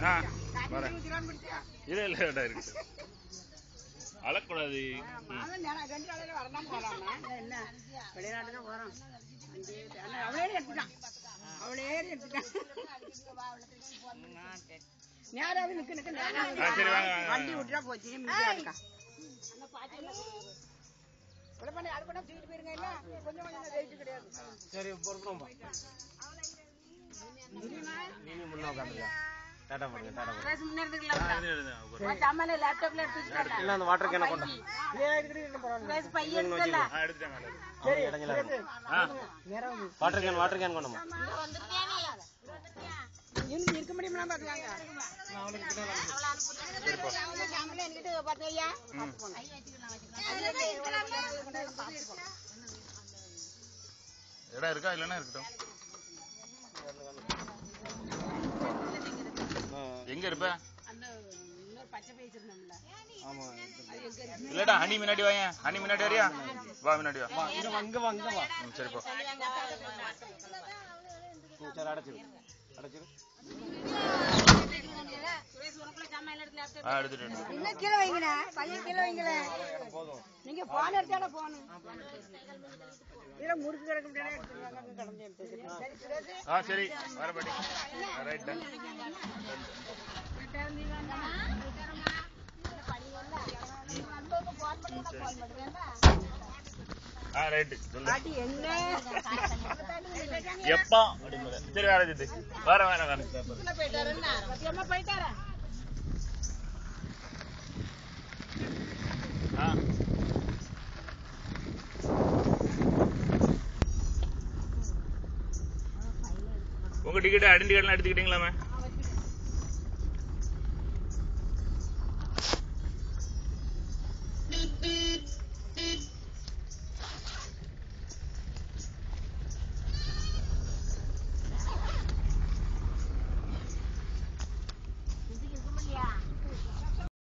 வரேன். இல்ல இருக்கு அழக்கூடாது. வண்டி விட்டுறா போச்சு. சரி நீங்க முன்ன உட்காந்துங்க. டாடா பண்ணுங்க. இல்ல அந்த வாட்டர் கேன கொண்டு வாட்டர் கேன் கொண்டுமா இருக்க முடியுமா பாத்துக்காங்க. இடம் இருக்கா இல்லன்னா இருக்கட்டும். எங்க இருப்ப? இல்லடா ஹனி முன்னாடி வாங்க. ஹனி முன்னாடி வரியா? வா முன்னாடி வா. அங்க வா. சரி போ. சரி அடைச்சிரு. இன்னும் கீழே வைங்கண்ணா. பையன் கீழே வைங்களே. நீங்க போன எடுத்தாட போகணும். இதுல முறுக்கு கிடக்க முடியாது. கடந்து எடுத்து. சரி வரபடி. Right ton. ரைட் எப்பா சரி வரது வர போயிட்டாரா? உங்க டிக்கெட் ஐடென்டி கார்டுலாம் எடுத்துக்கிட்டீங்களாமே?